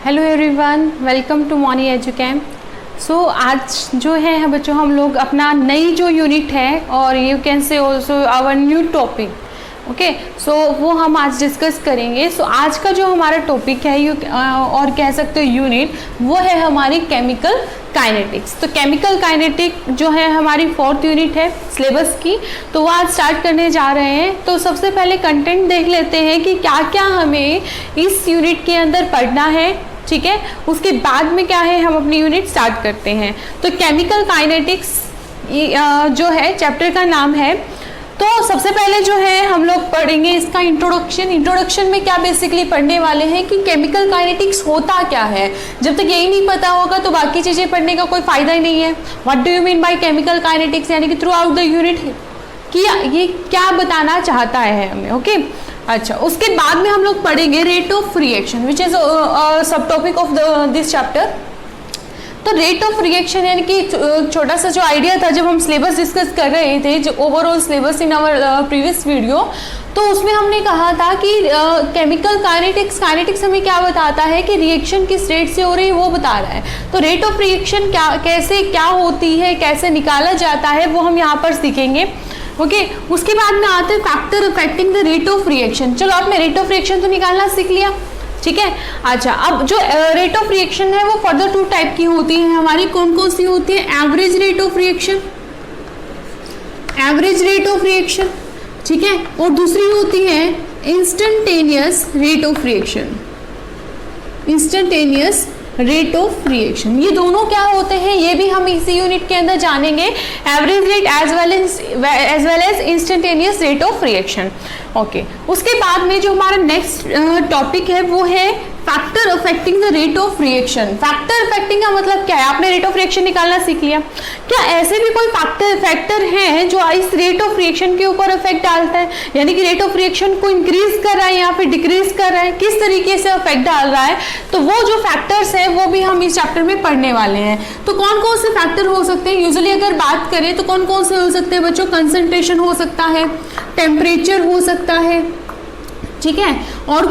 Hello everyone, welcome to morning एजुकेम। So आज जो है बच्चों हम लोग अपना नई जो यूनिट है और you can say also our new topic, okay, so वो हम आज डिस्कस करेंगे। सो आज का जो हमारा टॉपिक है और कह सकते हो यूनिट, वो है हमारी केमिकल काइनेटिक्स। तो केमिकल काइनेटिक जो है हमारी 4th यूनिट है सिलेबस की, तो वो आज स्टार्ट करने जा रहे हैं। तो सबसे पहले कंटेंट देख लेते हैं कि क्या क्या हमें इस यूनिट के अंदर पढ़ना है, ठीक है। उसके बाद में क्या है हम अपनी यूनिट स्टार्ट करते हैं। तो केमिकल काइनेटिक्स जो है चैप्टर का नाम है। तो सबसे पहले जो है हम लोग पढ़ेंगे इसका इंट्रोडक्शन में क्या बेसिकली पढ़ने वाले हैं कि केमिकल काइनेटिक्स होता क्या है। जब तक यही नहीं पता होगा तो बाकी चीज़ें पढ़ने का कोई फ़ायदा ही नहीं है। What do you mean by chemical kinetics, यानी कि थ्रू आउट द यूनिट कि ये क्या बताना चाहता है हमें, ओके। अच्छा, उसके बाद में हम लोग पढ़ेंगे rate of reaction which is सब टॉपिक ऑफ दिस चैप्टर। तो रेट ऑफ रिएक्शन यानी कि छोटा सा जो आइडिया था जब हम सिलेबस डिस्कस कर रहे थे, जो overall syllabus in our previous video, तो उसमें हमने कहा था कि केमिकल काइनेटिक्स हमें क्या बताता है कि रिएक्शन किस रेट से हो रही है वो बता रहा है। तो रेट ऑफ रिएक्शन क्या होती है, कैसे निकाला जाता है, वो हम यहाँ पर सीखेंगे, ओके। उसके बाद में आते हैं factor affecting the rate of reaction. चलो आपने रेट ऑफ रिएक्शन तो निकालना सीख लिया, ठीक है। अच्छा, अब जो रेट ऑफ रिएक्शन है वो फर्दर 2 टाइप की होती है हमारी। कौन कौन सी होती है? एवरेज रेट ऑफ रिएक्शन, ठीक है, और दूसरी होती है इंस्टेंटेनियस रेट ऑफ रिएक्शन। ये दोनों क्या होते हैं ये भी हम इसी यूनिट के अंदर जानेंगे। Average rate as well as instantaneous rate of reaction, okay. उसके बाद में जो हमारा नेक्स्ट टॉपिक है वो है factor affecting the rate of reaction. Factor affecting का मतलब क्या है? आपने रेट ऑफ रिएक्शन निकालना सीख लिया। क्या ऐसे भी कोई फैक्टर है जो इस रेट ऑफ रिएक्शन के ऊपर इफेक्ट डालता है, यानी कि रेट ऑफ रिएक्शन को इंक्रीज कर रहा है या फिर डिक्रीज कर रहा है, किस तरीके से इफेक्ट डाल रहा है? तो वो जो फैक्टर्स है वो भी हम इस चैप्टर में पढ़ने वाले हैं। तो कौन कौन से फैक्टर हो सकते हैं? यूजुअली अगर बात करें तो कौन कौन से हो सकते हैं बच्चों? कंसंट्रेशन हो सकता है, टेम्परेचर हो सकता है, ठीक है, और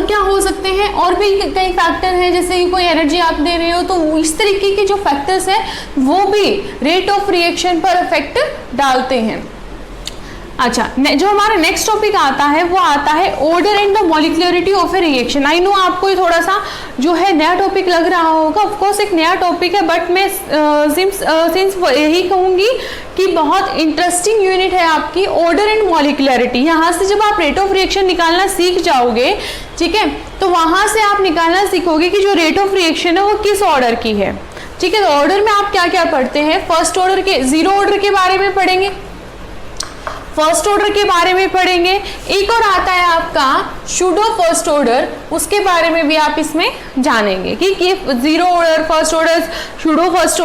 क्या हो सकते हैं? और भी कई फैक्टर हैं, जैसे कोई एनर्जी आप दे रहे हो तो इस तरीके के जो फैक्टर्स हैं वो भी रेट ऑफ रिएक्शन पर इफेक्ट डालते हैं। अच्छा, जो हमारा नेक्स्ट टॉपिक आता है वो आता है order and the molecularity of a reaction. I know आपको ये थोड़ा सा जो है नया टॉपिक लग रहा होगा, ऑफ कोर्स एक नया टॉपिक है, बट मैं सिंस यही कहूँगी कि बहुत इंटरेस्टिंग यूनिट है आपकी ऑर्डर एंड मॉलिक्युलरिटी। यहाँ से जब आप रेट ऑफ रिएक्शन निकालना सीख जाओगे, ठीक है, तो वहाँ से आप निकालना सीखोगे कि जो रेट ऑफ रिएक्शन है वो किस ऑर्डर की है, ठीक है। तो ऑर्डर में आप क्या क्या पढ़ते हैं? फर्स्ट ऑर्डर के, जीरो ऑर्डर के बारे में पढ़ेंगे, फर्स्ट ऑर्डर के बारे में पढ़ेंगे। एक और आता है आपका शूडो फर्स्ट ऑर्डर, उसके बारे में भी आप इसमें जानेंगे कि zero order, first order, pseudo first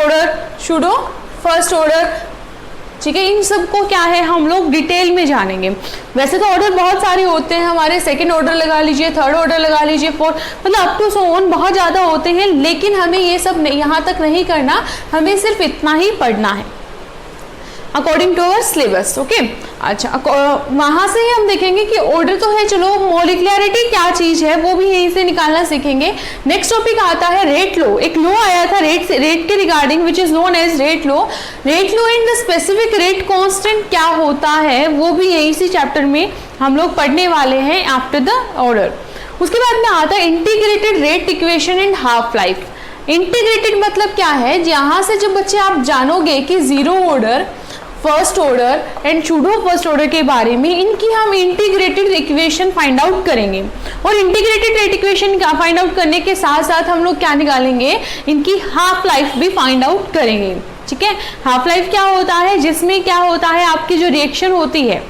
order, ठीक है। इन सब को क्या है हम लोग डिटेल में जानेंगे। वैसे तो ऑर्डर बहुत सारे होते हैं हमारे, सेकंड ऑर्डर लगा लीजिए, थर्ड ऑर्डर लगा लीजिए, फोर्थ, मतलब अप टू सो ऑन बहुत ज़्यादा होते हैं, लेकिन हमें ये सब यहाँ तक नहीं करना, हमें सिर्फ इतना ही पढ़ना है according to our syllabus, okay. अच्छा, वहाँ से ही हम देखेंगे कि ऑर्डर तो है, चलो मॉलिक्युलरिटी क्या चीज़ है वो भी यहीं से निकालना सीखेंगे। नेक्स्ट टॉपिक आता है रेट लो। एक लो आया था रेट के regarding which is known as rate law and the specific rate constant क्या होता है वो भी यही सी चैप्टर में हम लोग पढ़ने वाले हैं आफ्टर द ऑर्डर। उसके बाद में आता है integrated rate equation and half life. Integrated मतलब क्या है? यहाँ से जब बच्चे आप जानोगे कि zero order, first order and pseudo first order के बारे में, इनकी हम इंटीग्रेटेड इक्वेशन फाइंड आउट करेंगे। और इंटीग्रेटेड रेट इक्वेशन का फाइंड आउट करने के साथ साथ हम लोग क्या निकालेंगे? इनकी हाफ लाइफ भी फाइंड आउट करेंगे, ठीक है। हाफ लाइफ क्या होता है? जिसमें क्या होता है आपकी जो रिएक्शन होती है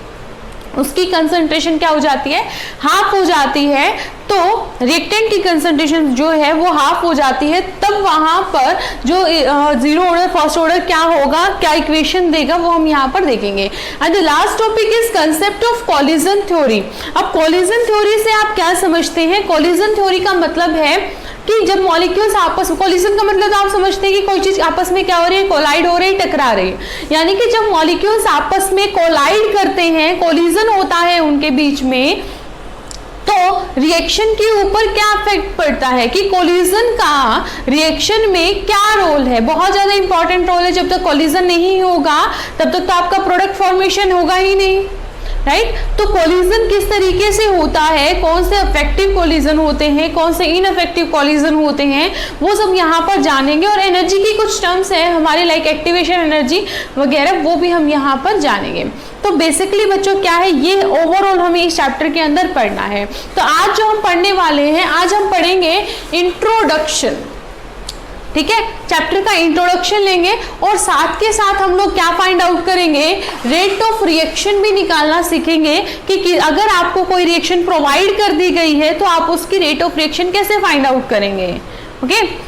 उसकी कंसंट्रेशन क्या हो जाती है? हाफ हो जाती है। तो रिएक्टेंट की कंसंट्रेशन जो है वो हाफ हो जाती है, तब वहां पर जो जीरो ऑर्डर फर्स्ट ऑर्डर क्या होगा, क्या इक्वेशन देगा, वो हम यहाँ पर देखेंगे। And the last topic is concept of collision theory. अब कोलिजन थ्योरी से आप क्या समझते हैं? कोलिजन थ्योरी का मतलब है कि जब मॉलिक्यूल्स आपस में, कोलिजन का मतलब आप समझते हैं कि कोई चीज आपस में क्या हो रही है? कोलाइड हो रही है, टकरा रही है। यानी कि जब मॉलिक्यूल्स आपस में कोलाइड करते हैं, कोलिजन होता है उनके बीच में, तो रिएक्शन के ऊपर क्या इफेक्ट पड़ता है कि कोलिजन का रिएक्शन में क्या रोल है, बहुत ज्यादा इंपॉर्टेंट रोल है। जब तक कोलिजन नहीं होगा तब तक तो आपका प्रोडक्ट फॉर्मेशन होगा ही नहीं, राइट। तो कोलिजन किस तरीके से होता है, कौन से इफेक्टिव कोलिजन होते हैं, कौन से इनइफेक्टिव कोलिजन होते हैं, वो सब यहाँ पर जानेंगे। और एनर्जी की कुछ टर्म्स है हमारे, लाइक एक्टिवेशन एनर्जी वगैरह, वो भी हम यहाँ पर जानेंगे। तो बेसिकली बच्चों क्या है, ये ओवरऑल हमें इस चैप्टर के अंदर पढ़ना है। तो आज जो हम पढ़ने वाले हैं, आज हम पढ़ेंगे इंट्रोडक्शन, ठीक है, चैप्टर का इंट्रोडक्शन लेंगे और साथ के साथ हम लोग क्या फाइंड आउट करेंगे, रेट ऑफ रिएक्शन भी निकालना सीखेंगे कि अगर आपको कोई रिएक्शन प्रोवाइड कर दी गई है तो आप उसकी रेट ऑफ रिएक्शन कैसे फाइंड आउट करेंगे। ओके,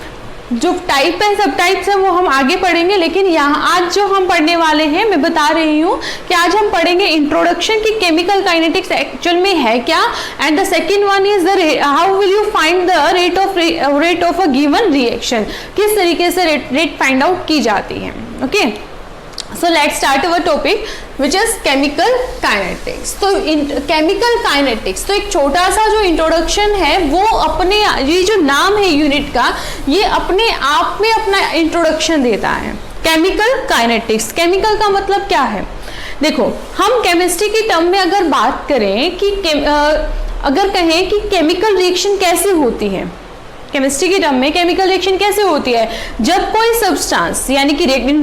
जो टाइप है, सब टाइप्स है, वो हम आगे पढ़ेंगे। लेकिन यहाँ आज जो हम पढ़ने वाले हैं, मैं बता रही हूँ कि आज हम पढ़ेंगे इंट्रोडक्शन की केमिकल काइनेटिक्स एक्चुअल में है क्या, and the second one is the how will you find the rate of a given reaction, किस तरीके से रेट फाइंड आउट की जाती है। Okay, so let's start our topic which is chemical kinetics। तो केमिकल काइनेटिक्स, तो एक छोटा सा जो इंट्रोडक्शन है वो अपने, ये जो नाम है यूनिट का, ये अपने आप में अपना इंट्रोडक्शन देता है। केमिकल काइनेटिक्स, केमिकल का मतलब क्या है, देखो हम केमिस्ट्री की टर्म में अगर बात करें कि अगर कहें कि केमिकल रिएक्शन कैसे होती है, केमिस्ट्री की टर्म में केमिकल रिएक्शन कैसे होती है, जब कोई सब्सटेंस यानी कि in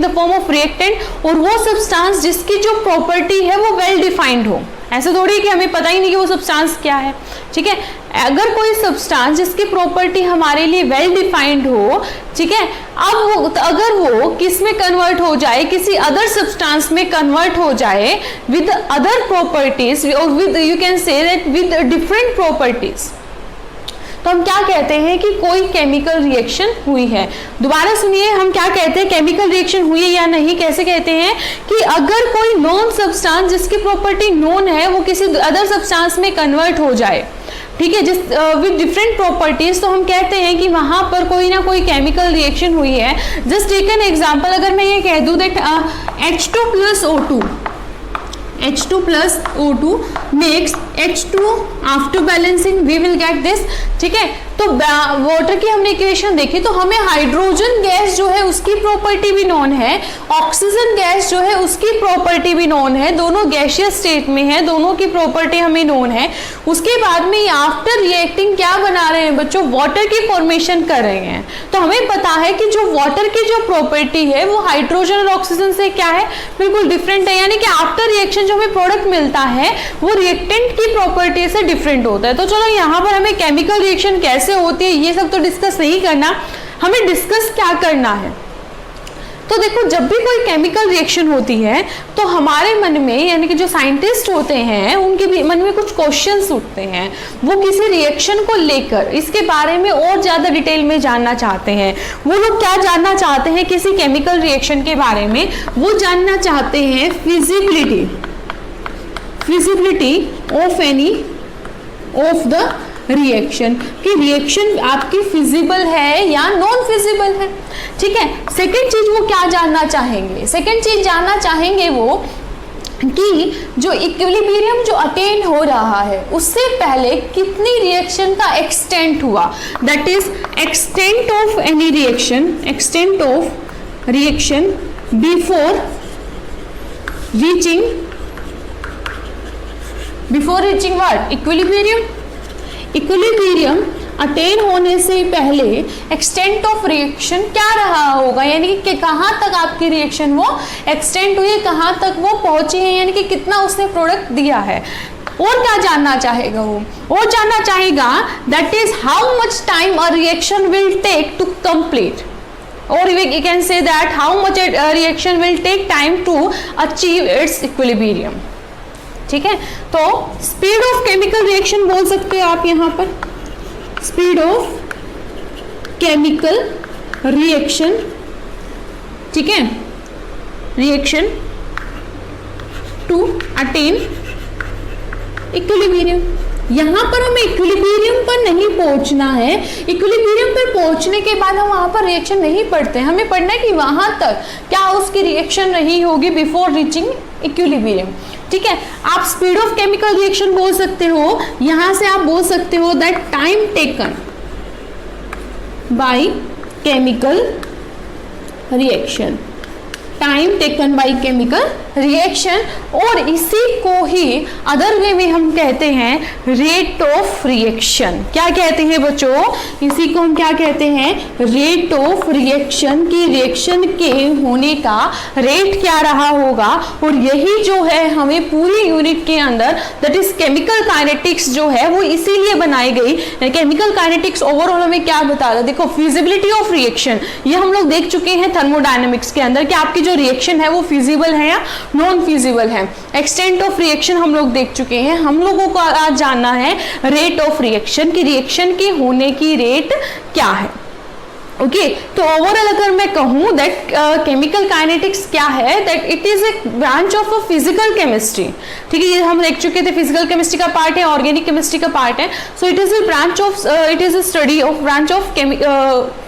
the form of reactant, और वो सब्सटेंस जिसकी जो प्रॉपर्टी है वो वेल डिफाइंड हो। ऐसे थोड़ी कि हमें पता ही नहीं कि वो सब्सटेंस क्या है, ठीक है। अगर कोई सब्सटेंस जिसकी प्रॉपर्टी हमारे लिए वेल डिफाइंड हो, ठीक है, अब अगर वो किस में कन्वर्ट हो जाए, किसी अदर सब्सटेंस में कन्वर्ट हो जाए विद अदर प्रॉपर्टीज, और with you can say that with different properties, तो हम क्या कहते हैं कि कोई केमिकल रिएक्शन हुई है। दोबारा सुनिए, हम क्या कहते हैं, केमिकल रिएक्शन हुई है या नहीं, कैसे कहते हैं कि अगर कोई नॉन सब्सटेंस जिसकी प्रॉपर्टी नोन है वो किसी अदर सब्सटेंस में कन्वर्ट हो जाए, ठीक है, जिस विद डिफरेंट प्रॉपर्टीज, तो हम कहते हैं कि वहां पर कोई ना कोई केमिकल रिएक्शन हुई है। जस्ट टेक एन एग्जांपल, अगर मैं ये कह दूं that H2 plus O2, H2 plus O2 makes H2 after balancing we will get this, ठीक है। तो वाटर की हमने इक्वेशन देखी तो हमें हाइड्रोजन गैस जो है उसकी प्रॉपर्टी भी नोन है, ऑक्सीजन गैस जो है उसकी प्रॉपर्टी भी नोन है, दोनों गैसियस स्टेट में है, दोनों की प्रॉपर्टी हमें नोन है। उसके बाद में आफ्टर रिएक्टिंग क्या बना रहे हैं बच्चों, वाटर की फॉर्मेशन कर रहे हैं। तो हमें पता है कि जो वाटर की जो प्रॉपर्टी है वो हाइड्रोजन और ऑक्सीजन से क्या है, बिल्कुल डिफरेंट है, यानी कि आफ्टर रिएक्शन जो हमें प्रोडक्ट मिलता है वो रिएक्टेंट की प्रॉपर्टी से डिफरेंट होता है। तो चलो यहाँ पर हमें केमिकल रिएक्शन कैसे होती है ये सब तो डिस्कस नहीं करना, हमें डिस्कस क्या करना है। तो देखो, जब भी कोई केमिकल रिएक्शन होती है तो हमारे मन में, यानी कि जो साइंटिस्ट होते हैं उनके भी मन में कुछ क्वेश्चंस उठते हैं, वो किसी रिएक्शन को लेकर इसके बारे में और ज्यादा डिटेल में जानना चाहते हैं। वो लोग क्या जानना चाहते हैं किसी केमिकल रिएक्शन के बारे में, वो जानना चाहते हैं फिजिबिलिटी ऑफ द रिएक्शन, कि रिएक्शन आपकी फिजिबल है या नॉन फिजिबल है, ठीक है। सेकंड चीज वो क्या जानना चाहेंगे, सेकंड चीज जानना चाहेंगे वो कि जो इक्विलिब्रियम जो अटेन हो रहा है उससे पहले कितनी रिएक्शन का एक्सटेंट हुआ, that is extent of any reaction, extent of reaction before reaching what, equilibrium. Equilibrium attain होने से पहले एक्सटेंट ऑफ रिएक्शन क्या रहा होगा, यानी कि कहाँ तक आपकी रिएक्शन वो एक्सटेंड हुई है, कहाँ तक वो पहुंची है, यानी कि कितना उसने प्रोडक्ट दिया है। और क्या जानना चाहेगा वो, और जानना चाहेगा that is how much time a reaction will take to complete, और we can say that how much a reaction will take time to achieve its equilibrium, ठीक है। तो स्पीड ऑफ केमिकल रिएक्शन बोल सकते हो आप यहाँ पर, स्पीड ऑफ केमिकल रिएक्शन, ठीक है, रिएक्शन टू अटेन इक्विलिब्रियम। यहाँ पर हमें इक्विलिब्रियम पर नहीं पहुंचना है, इक्विलिब्रियम पर पहुंचने के बाद हम वहां पर रिएक्शन नहीं पढ़ते, हमें पढ़ना है कि वहां तक क्या उसकी रिएक्शन रही होगी बिफोर रीचिंग इक्विलिब्रियम। ठीक है, आप स्पीड ऑफ केमिकल रिएक्शन बोल सकते हो, यहां से आप बोल सकते हो that time taken by chemical reaction, time taken by chemical reaction, और इसी को ही अदर वे में हम कहते हैं रेट ऑफ रिएक्शन। क्या कहते हैं बच्चों, इसी को हम क्या कहते हैं, रेट ऑफ रिएक्शन, की रिएक्शन के होने का रेट क्या रहा होगा। और यही जो है हमें पूरी यूनिट के अंदर दैट इज केमिकल काइनेटिक्स जो है वो इसीलिए बनाई गई। केमिकल काइनेटिक्स ओवरऑल हमें क्या बता रहा है, देखो फिजिबिलिटी ऑफ रिएक्शन ये हम लोग देख चुके हैं थर्मोडायनेमिक्स के अंदर कि आपकी जो रिएक्शन है वो फिजिबल है या नॉन फिजिबल है। एक्सटेंट ऑफ रिएक्शन हम लोग देख चुके हैं। हम लोगों को आज जानना है रेट ऑफ रिएक्शन, की रिएक्शन के होने की रेट क्या है। ओके, तो ओवरऑल अगर मैं कहूं दैट केमिकल काइनेटिक्स क्या है, that it is a branch of a physical chemistry. ठीक है, ये हम देख चुके थे, फिजिकल केमिस्ट्री का पार्ट है, ऑर्गेनिक केमिस्ट्री का पार्ट है। So it is a branch of it is a study of branch of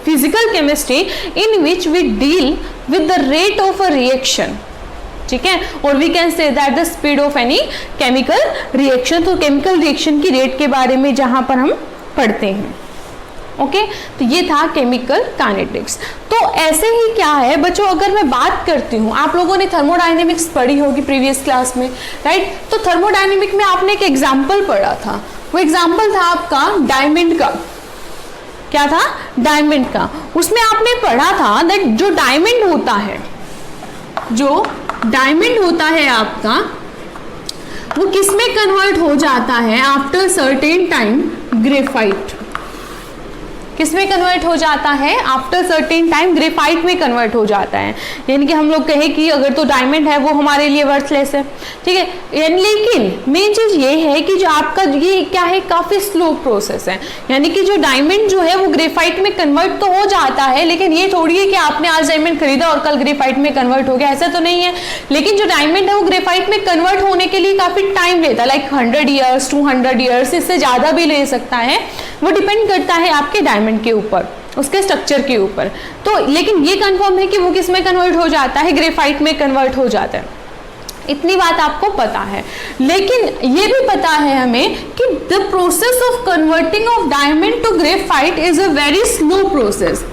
physical chemistry in which we deal with the rate of a reaction. ठीक है, और we can say that the speed of any chemical reaction. तो chemical reaction की rate के बारे में जहां पर हम पढ़ते हैं। ओके, तो ये था केमिकल काइनेटिक्स। तो ऐसे ही क्या है बच्चों, अगर मैं बात करती हूँ, आप लोगों ने थर्मोडायनेमिक्स पढ़ी होगी प्रीवियस क्लास में, राइट। तो थर्मोडायनेमिक में आपने एक एग्जाम्पल पढ़ा था, वो एग्जाम्पल था आपका डायमंड का। क्या था, डायमंड का। उसमें आपने पढ़ा था दैट जो डायमंड होता है, जो डायमंड होता है आपका, वो किस में कन्वर्ट हो जाता है आफ्टर सर्टेन टाइम, ग्रेफाइट। किस में कन्वर्ट हो जाता है, आफ्टर सर्टेन टाइम ग्रेफाइट में कन्वर्ट हो जाता है। यानी कि हम लोग कहें कि अगर तो डायमंड है वो हमारे लिए वर्थलेस है। ठीक है, लेकिन मेन चीज ये है कि जो आपका ये क्या है, काफी स्लो प्रोसेस है। यानी कि जो डायमंड जो है वो ग्रेफाइट में कन्वर्ट तो हो जाता है, लेकिन ये थोड़ी है कि आपने आज डायमंड खरीदा और कल ग्रेफाइट में कन्वर्ट हो गया, ऐसा तो नहीं है। लेकिन जो डायमंड है वो ग्रेफाइट में कन्वर्ट होने के लिए काफी टाइम लेता है, लाइक 100 ईयर्स 200 ईयर्स, इससे ज्यादा भी ले सकता है। वो डिपेंड करता है आपके डायमंड के ऊपर, उसके स्ट्रक्चर के ऊपर। तो लेकिन ये कंफर्म है कि वो किस में कन्वर्ट हो जाता है, ग्रेफाइट में कन्वर्ट हो जाता है। इतनी बात आपको पता है। लेकिन ये भी पता है हमें कि the process of converting of diamond to graphite is a very slow process.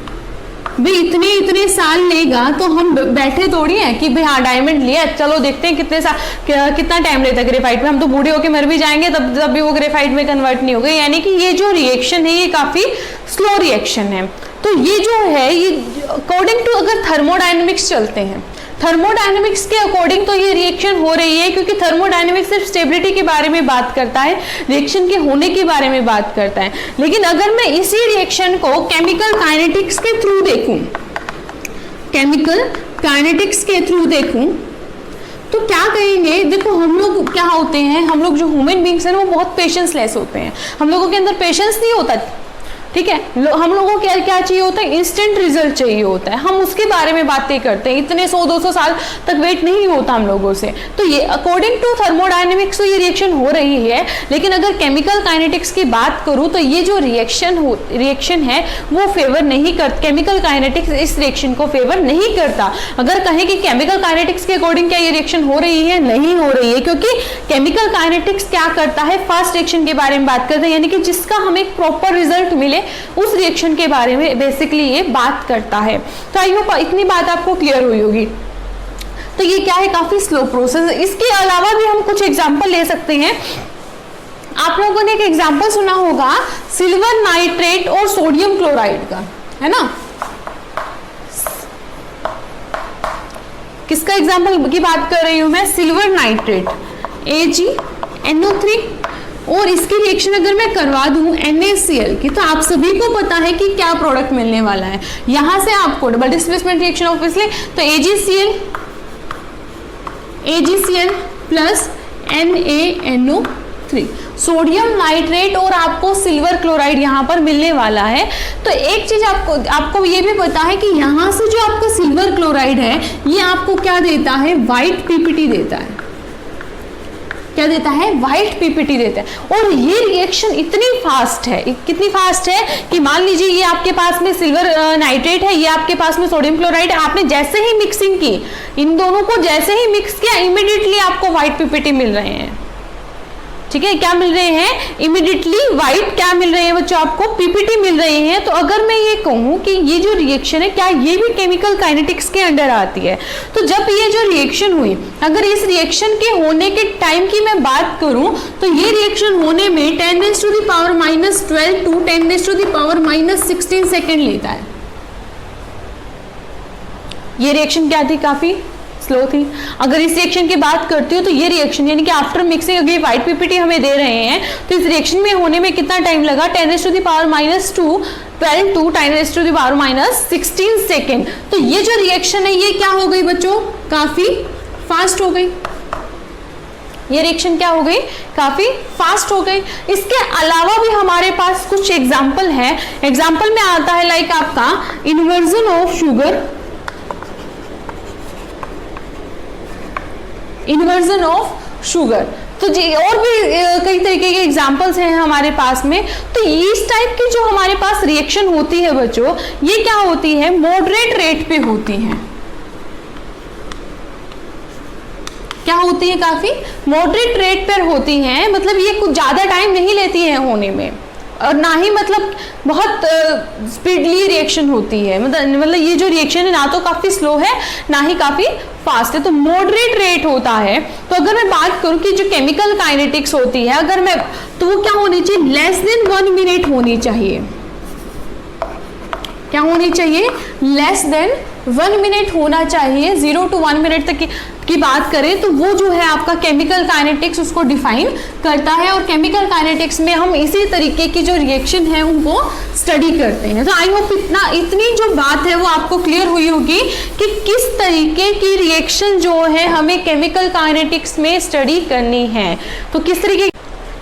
भाई इतने साल लेगा तो हम बैठे थोड़ी हैं कि भाई हाँ डायमंड लिया, चलो देखते हैं कितना टाइम लेता है ग्रेफाइट में, हम तो बूढ़े होके मर भी जाएंगे तब भी वो ग्रेफाइट में कन्वर्ट नहीं होगा। यानी कि ये जो रिएक्शन है ये काफी स्लो रिएक्शन है। तो ये जो है ये अकॉर्डिंग टू अगर थर्मोडायनेमिक्स चलते हैं, थर्मोडायनेमिक्स के अकॉर्डिंग तो ये रिएक्शन हो रही है, क्योंकि थर्मोडायनेमिक्स सिर्फ स्टेबिलिटी के बारे में बात करता है, रिएक्शन के होने के बारे में बात करता है। लेकिन अगर मैं इसी रिएक्शन को केमिकल काइनेटिक्स के थ्रू देखूं, केमिकल काइनेटिक्स के थ्रू देखूं, तो क्या कहेंगे, देखो हम लोग क्या होते हैं, हम लोग जो ह्यूमन बींग्स हैं वो बहुत पेशेंस लेस होते हैं। हम लोगों के अंदर पेशेंस नहीं होता। ठीक है, हम लोगों को क्या चाहिए होता है, इंस्टेंट रिजल्ट चाहिए होता है। हम उसके बारे में बातें करते हैं, इतने 100-200 साल तक वेट नहीं होता हम लोगों से। तो ये अकॉर्डिंग टू थर्मोडायनेमिक्स तो ये रिएक्शन हो रही है। लेकिन अगर केमिकल काइनेटिक्स की बात करूं तो ये जो रिएक्शन है वो फेवर नहीं कर, केमिकल काइनेटिक्स इस रिएक्शन को फेवर नहीं करता। अगर कहें कि केमिकल काइनेटिक्स के अकॉर्डिंग क्या ये रिएक्शन हो रही है, नहीं हो रही है, क्योंकि केमिकल काइनेटिक्स क्या करता है, फास्ट रिएक्शन के बारे में बात करते हैं, यानी कि जिसका हमें प्रॉपर रिजल्ट मिले उस रिएक्शन के बारे में बेसिकली ये बात करता है। तो आई होप इतनी बात आपको क्लियर हुई होगी। तो ये क्या है, काफी स्लो प्रोसेस। इसके अलावा भी हम कुछ एग्जांपल ले सकते हैं। आप लोगों ने एक एग्जांपल सुना होगा सिल्वर नाइट्रेट और सोडियम क्लोराइड का, है ना। किसका एग्जांपल की बात कर रही हूं मैं, सिल्वर नाइट्रेट AgNO3, और इसकी रिएक्शन अगर मैं करवा दूं NaCl की, तो आप सभी को पता है कि क्या प्रोडक्ट मिलने वाला है। यहां से आपको डबल डिस्प्लेसमेंट रिएक्शन ऑब्वियसली, तो AgCl plus NaNO3, sodium nitrate और आपको सिल्वर क्लोराइड यहां पर मिलने वाला है। तो एक चीज आपको ये भी पता है कि यहां से जो आपका सिल्वर क्लोराइड है ये आपको क्या देता है, व्हाइट PPT देता है। क्या देता है, व्हाइट पीपीटी देता है। और ये रिएक्शन इतनी फास्ट है, कितनी फास्ट है कि मान लीजिए ये आपके पास में सिल्वर नाइट्रेट है, ये आपके पास में सोडियम क्लोराइड है, आपने जैसे ही मिक्सिंग की, इन दोनों को जैसे ही मिक्स किया, इमीडिएटली आपको व्हाइट पीपीटी मिल रहे हैं। ठीक है, क्या मिल रहे हैं, इमीडिएटली व्हाइट क्या मिल रहे हैं बच्चों, आपको पीपीटी मिल रहे हैं। तो अगर मैं ये कहूं कि ये जो रिएक्शन है, क्या ये भी केमिकल काइनेटिक्स के अंडर आती है? तो जब ये जो रिएक्शन हुई, अगर इस रिएक्शन के होने के टाइम की मैं बात करूं, तो ये रिएक्शन होने में 10⁻⁻12 टू 10⁻⁻16 सेकेंड लेता है। ये रिएक्शन क्या थी, काफी स्लो थी। अगर इस रिएक्शन की बात करती हूँ तो ये रिएक्शन यानी कि आफ्टर मिक्सिंग अगर व्हाइट पीपीटी हमें दे रहे हैं, तो इस रिएक्शन में होने में कितना टाइम लगा, 10⁻⁻2 12 टू 10⁻⁻16 सेकेंड। तो ये जो रिएक्शन है ये क्या हो गई बच्चों, काफी फास्ट हो गई। ये रिएक्शन क्या हो गई, काफी फास्ट हो गई। इसके अलावा भी हमारे पास कुछ एग्जाम्पल है। एग्जाम्पल में आता है लाइक आपका inversion of sugar, inversion of sugar. तो जी और भी कई तरीके के एग्जांपल्स हैं हमारे पास में। तो इस टाइप की जो हमारे पास रिएक्शन होती है बच्चों, ये क्या होती है, मॉडरेट रेट पे होती है। क्या होती है, काफी मॉडरेट रेट पर होती हैं, मतलब ये कुछ ज्यादा टाइम नहीं लेती है होने में, और ना ही मतलब बहुत स्पीडली रिएक्शन होती है। मतलब ये जो रिएक्शन है ना तो काफी स्लो है, ना ही काफी फास्ट है, तो मॉडरेट रेट होता है। तो अगर मैं बात करूं कि जो केमिकल काइनेटिक्स होती है, अगर मैं, तो वो क्या होनी चाहिए, लेस देन 1 मिनट होनी चाहिए। क्या होनी चाहिए, लेस देन 1 मिनट होना चाहिए। 0 to 1 मिनट तक की बात करें तो वो जो है आपका केमिकल काइनेटिक्स उसको डिफाइन करता है। और केमिकल काइनेटिक्स में हम इसी तरीके की जो रिएक्शन है उनको स्टडी करते हैं। तो आई होप इतनी जो बात है वो आपको क्लियर हुई होगी कि किस तरीके की रिएक्शन जो है हमें केमिकल काइनेटिक्स में स्टडी करनी है। तो किस तरीके,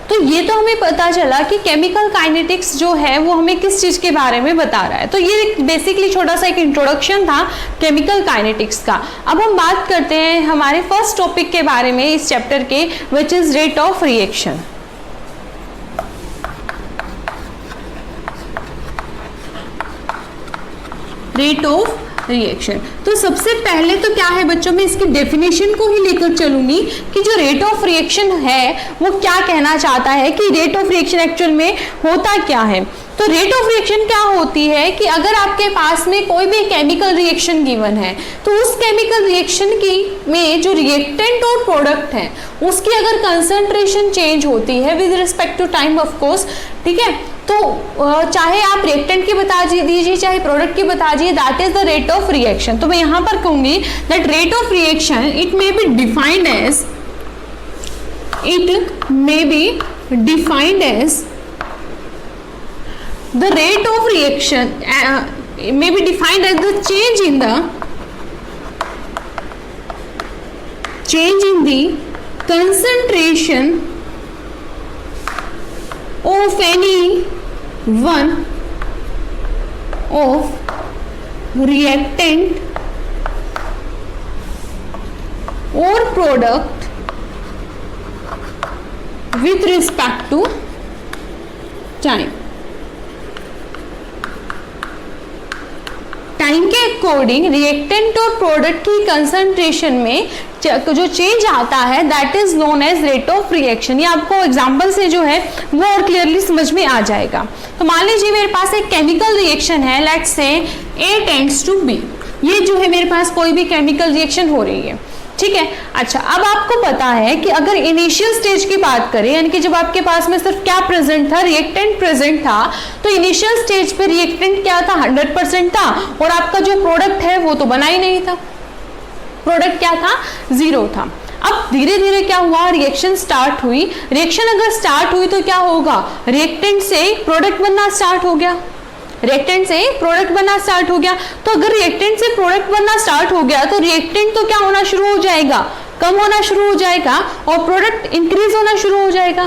तो ये तो हमें पता चला कि केमिकल काइनेटिक्स जो है वो हमें किस चीज़ के बारे में बता रहा है। तो ये बेसिकली छोटा सा एक इंट्रोडक्शन था केमिकल काइनेटिक्स का। अब हम बात करते हैं हमारे फर्स्ट टॉपिक के बारे में इस चैप्टर के, which is rate of reaction. Rate of reaction. तो सबसे पहले तो क्या है बच्चों, मैं इसकी डेफिनेशन को ही लेकर चलूंगी कि जो रेट ऑफ रिएक्शन है वो क्या कहना चाहता है, कि रेट ऑफ रिएक्शन एक्चुअल में होता क्या है। तो रेट ऑफ रिएक्शन क्या होती है कि अगर आपके पास में कोई भी केमिकल रिएक्शन गिवन है, तो उस केमिकल रिएक्शन की में जो रिएक्टेंट और प्रोडक्ट है उसकी अगर कंसंट्रेशन चेंज होती है with respect to time of course, ठीक है, तो चाहे आप रिएक्टेंट की बता दीजिए चाहे प्रोडक्ट की बता दीजिए, that is the rate of reaction. तो मैं यहाँ पर कहूंगी that rate of reaction it may be defined as the rate of reaction may be defined as the change in the concentration of any one of reactant or product with respect to time। Time के according reactant और product की concentration में जो change आता है that is known as rate of reaction. ये आपको example से जो है वो और क्लियरली समझ में आ जाएगा। तो मान लीजिए मेरे पास एक केमिकल रिएक्शन है, let's say A tends to B। ये जो है मेरे पास कोई भी केमिकल रिएक्शन हो रही है, ठीक है। अच्छा, अब आपको पता है कि अगर इनिशियल स्टेज की बात करें, यानी कि जब आपके पास में सिर्फ क्या प्रेजेंट था, रिएक्टेंट प्रेजेंट था, तो इनिशियल स्टेज पे रिएक्टेंट क्या था, 100% था, और आपका जो प्रोडक्ट है वो तो बना ही नहीं था, प्रोडक्ट क्या था, 0 था। अब धीरे धीरे क्या हुआ, रिएक्शन स्टार्ट हुई। रिएक्शन अगर स्टार्ट हुई तो क्या होगा, रिएक्टेंट से प्रोडक्ट बनना स्टार्ट हो गया, रिएक्टेंट से प्रोडक्ट बनना स्टार्ट हो गया। तो अगर रिएक्टेंट से प्रोडक्ट बनना स्टार्ट हो गया तो रिएक्टेंट तो क्या होना शुरू हो जाएगा, कम होना शुरू हो जाएगा, और प्रोडक्ट इंक्रीज होना शुरू हो जाएगा।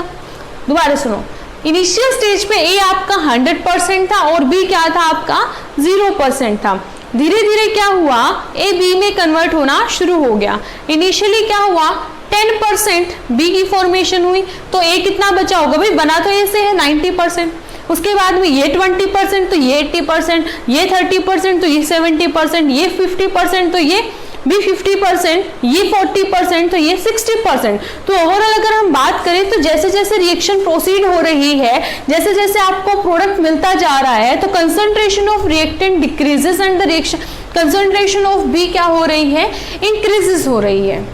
दोबारा सुनो, इनिशियल स्टेज पे ए आपका 100% था और बी क्या था, आपका 0% था। धीरे धीरे क्या हुआ, ए बी में कन्वर्ट होना शुरू हो गया। इनिशियली क्या हुआ, 10% बी की फॉर्मेशन हुई, तो ए कितना बचा होगा भाई, बना तो ए से है 90%, उसके बाद में ये 20%, तो ये 80%, ये 30%, तो ये 70%, ये 50%, तो ये भी 50%, ये 40%, तो ये 60%। तो ओवरऑल अगर हम बात करें तो जैसे जैसे रिएक्शन प्रोसीड हो रही है, जैसे जैसे आपको प्रोडक्ट मिलता जा रहा है, तो concentration of reactant decreases and the reaction concentration of B क्या हो रही है, इंक्रीजेस हो रही है,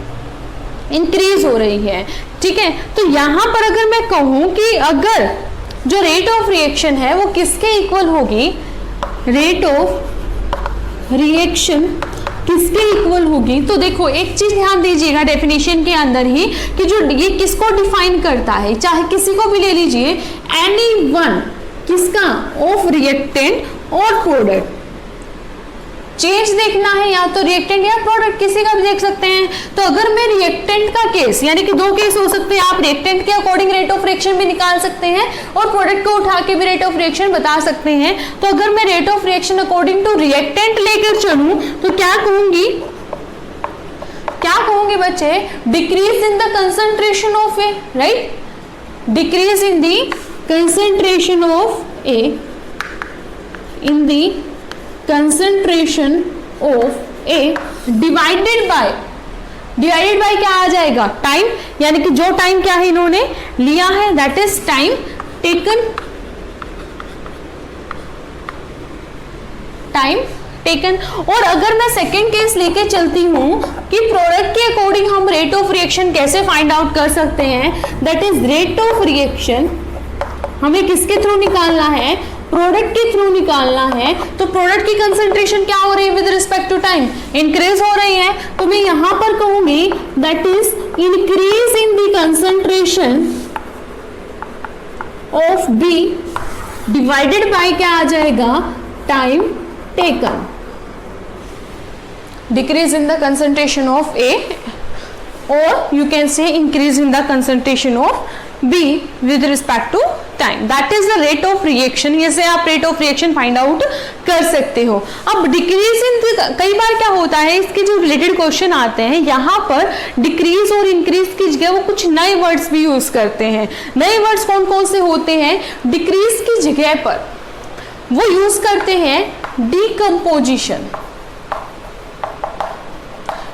इंक्रीज हो रही है। ठीक है, तो यहां पर अगर मैं कहूं कि अगर जो रेट ऑफ रिएक्शन है वो किसके इक्वल होगी, रेट ऑफ रिएक्शन किसके इक्वल होगी, तो देखो एक चीज ध्यान दीजिएगा डेफिनेशन के अंदर ही कि जो ये किसको डिफाइन करता है, चाहे किसी को भी ले लीजिए, एनी वन किसका, ऑफ रिएक्टेंट और प्रोडक्ट। चेंज देखना है या तो रिएक्टेंट या प्रोडक्ट, किसी का भी देख सकते हैं। तो अगर मैं रिएक्टेंट का केस, यानी कि दो केस हो सकते हैं, आप रिएक्टेंट के अकॉर्डिंग रेट ऑफ रिएक्शन भी निकाल सकते हैं और प्रोडक्ट को उठा के भी रेट ऑफ रिएक्शन बता सकते हैं। तो अगर मैं rate of reaction according to reactant लेकर चलूं तो क्या कहूंगी, क्या कहूंगी बच्चे, decrease in the concentration of A, right, decrease in the concentration of A, in the concentration of A divided by क्या आ जाएगा, टाइम, यानी कि जो टाइम क्या है इन्होंने लिया है, that is time taken, time taken. और अगर मैं सेकेंड केस लेके चलती हूं कि प्रोडक्ट के अकॉर्डिंग हम रेट ऑफ रिएक्शन कैसे फाइंड आउट कर सकते हैं, that is rate of reaction हमें किसके थ्रू निकालना है, प्रोडक्ट के थ्रू निकालना है। तो प्रोडक्ट की कंसंट्रेशन क्या हो रही है with respect to time, increase हो रही है, तो मैं यहां पर कहूंगी that is increase in the concentration of B divided by क्या आ जाएगा, time taken, decrease in the concentration of A और you can say increase in the concentration of B with respect to time, that is the rate of reaction. ये से आप rate of reaction find out कर सकते हो। अब decrease in, कई बार क्या होता है, इसके जो रिलेटेड क्वेश्चन आते हैं यहाँ पर डिक्रीज और इंक्रीज की जगह वो कुछ नए वर्ड्स भी यूज करते हैं। नए वर्ड्स कौन कौन से होते हैं, डिक्रीज की जगह पर वो यूज करते हैं डीकम्पोजिशन,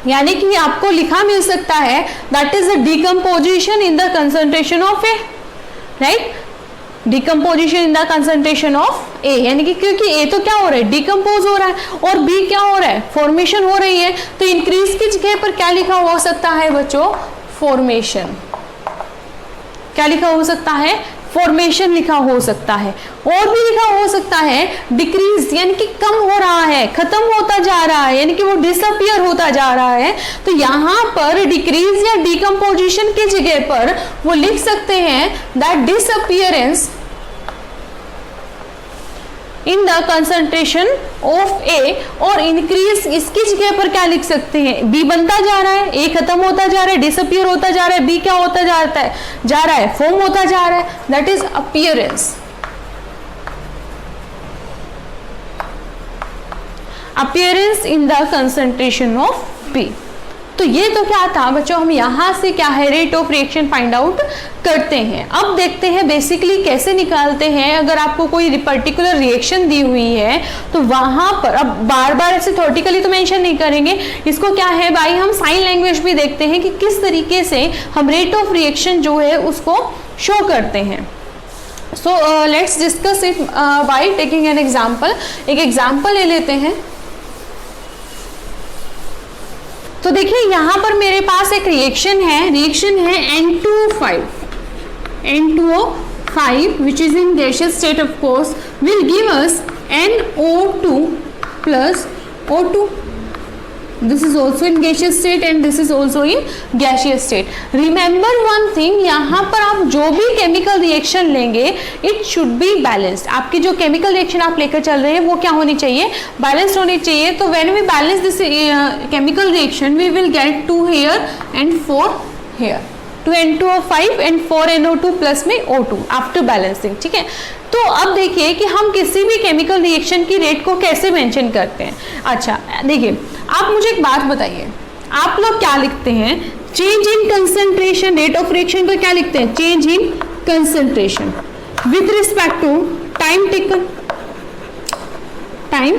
यानी कि आपको लिखा मिल सकता है that is the decomposition in the concentration of A, right, decomposition in the concentration of A, यानी कि क्योंकि ए तो क्या हो रहा है, डिकम्पोज हो रहा है, और बी क्या हो रहा है, फॉर्मेशन हो रही है, तो इंक्रीज की जगह पर क्या लिखा हो सकता है बच्चों, फॉर्मेशन, क्या लिखा हो सकता है, फॉर्मेशन लिखा हो सकता है। और भी लिखा हो सकता है डिक्रीज, यानी कि कम हो रहा है, खत्म होता जा रहा है, यानी कि वो डिसअपियर होता जा रहा है। तो यहाँ पर डिक्रीज या डिकम्पोजिशन की जगह पर वो लिख सकते हैं that disappearance in the concentration of A, और इंक्रीज इसकी जगह पर क्या लिख सकते हैं, बी बनता जा रहा है, ए खत्म होता जा रहा है, डिसअपियर होता जा रहा है, बी क्या होता जा रहा है, फॉर्म होता जा रहा है, that is appearance, appearance in the concentration of B. तो ये तो क्या था बच्चों, हम यहाँ से क्या है, rate of reaction find out करते हैं। अब देखते हैं बेसिकली कैसे निकालते हैं। अगर आपको कोई पर्टिकुलर रिएक्शन दी हुई है तो वहां पर, अब बार बार ऐसे थ्योरेटिकली तो मेंशन नहीं करेंगे इसको, क्या है भाई, हम साइन लैंग्वेज भी देखते हैं कि किस तरीके से हम रेट ऑफ रिएक्शन जो है उसको शो करते हैं। So let's discuss it by taking an example. एक एग्जाम्पल ले लेते हैं। तो देखिए यहाँ पर मेरे पास एक रिएक्शन है N2O5 which is in gaseous state of course will give us NO2 plus O2. This is also in gaseous state and this is also in gaseous state. Remember one thing, यहाँ पर आप जो भी chemical reaction लेंगे it should be balanced. आपकी जो chemical reaction आप लेकर चल रहे हैं वो क्या होनी चाहिए, बैलेंस्ड होनी चाहिए। तो when we balance this chemical reaction we will get 2 here and 4 here, 2 N2O5 and 4 NO2 plus में O2 आफ्टर बैलेंसिंग। ठीक है, तो अब देखिए कि हम किसी भी केमिकल रिएक्शन की रेट को कैसे मेंशन करते हैं। अच्छा देखिए, आप मुझे एक बात बताइए, आप लोग क्या लिखते हैं, change in concentration, rate of reaction को क्या लिखते हैं, change in concentration with respect to time taken, time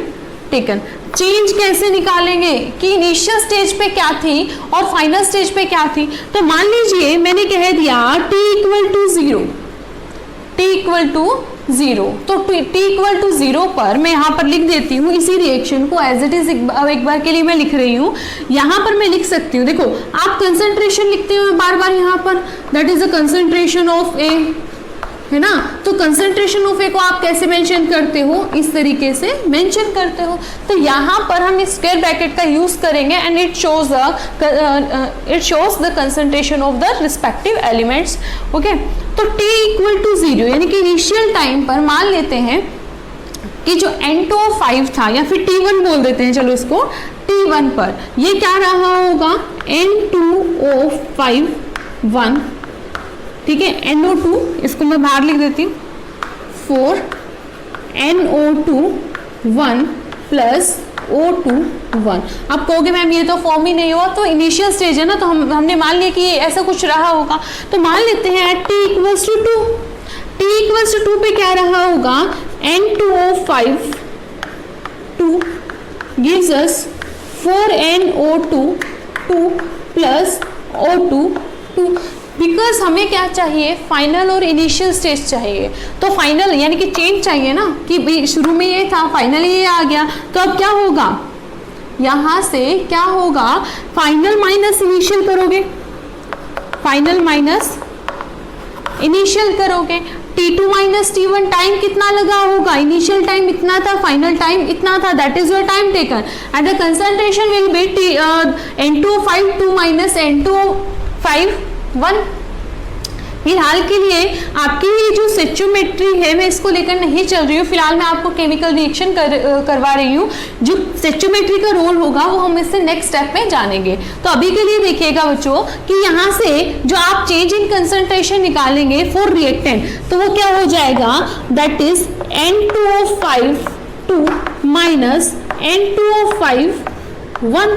taken. Change कैसे निकालेंगे कि इनिशियल स्टेज पे क्या थी और फाइनल स्टेज पे क्या थी। तो मान लीजिए मैंने कह दिया t equal to 0, t equal to 0, तो t इक्वल टू 0 पर मैं यहाँ पर लिख देती हूँ इसी रिएक्शन को एज इट इज। एक बार के लिए मैं लिख रही हूँ, यहाँ पर मैं लिख सकती हूँ, देखो आप कंसंट्रेशन लिखते हो बार बार यहाँ पर, that is the concentration of A, है ना। तो कंसंट्रेशन ऑफ ए को आप कैसे मेंशन करते हो, इस तरीके से मेंशन करते हो। तो यहाँ पर हम स्क्वायर ब्रैकेट का यूज करेंगे and it shows the concentration of the respective elements. Okay, तो t इक्वल टू 0 यानी कि इनिशियल टाइम पर मान लेते हैं कि जो N2O5 था, या फिर T1 बोल देते हैं, चलो इसको T1 पर ये क्या रहा होगा, N2O5 1, ठीक है, NO2 इसको मैं बाहर लिख देती हूँ, 4 NO2 1 प्लस O2 1। आप कहोगे मैम ये तो फॉर्म ही नहीं हुआ, तो इनिशियल स्टेज है ना, तो हमने मान लिया कि ऐसा कुछ रहा होगा। तो मान लेते हैं at t equals to 2, t equals to 2 पे क्या रहा होगा, N2O5 2 gives us 4NO2 2 plus O2 2। Because हमें क्या चाहिए, फाइनल और इनिशियल स्टेज चाहिए। तो फाइनल यानी कि चेंज चाहिए ना, कि शुरू में ये था, फाइनली ये आ गया, तो अब क्या होगा, यहाँ से क्या होगा, फाइनल माइनस इनिशियल करोगे, फाइनल माइनस इनिशियल करोगे, T2 माइनस T1 टाइम कितना लगा होगा, इनिशियल टाइम इतना था, फाइनल टाइम इतना था, that is your time taken and the concentration will be N2O5 2 minus N2O5 1। फिलहाल के लिए आपकी ये जो स्टोइचियोमेट्री है मैं इसको लेकर नहीं चल रही हूँ, फिलहाल मैं आपको केमिकल रिएक्शन करवा रही हूँ। जो स्टोइचियोमेट्री का रोल होगा वो हम इससे नेक्स्ट स्टेप में जानेंगे। तो अभी के लिए देखिएगा बच्चों कि यहाँ से जो आप चेंज इन कंसंट्रेशन निकालेंगे फॉर रिएक्टेंट, तो वो क्या हो जाएगा, that is N2O5 2 minus N2O5 1,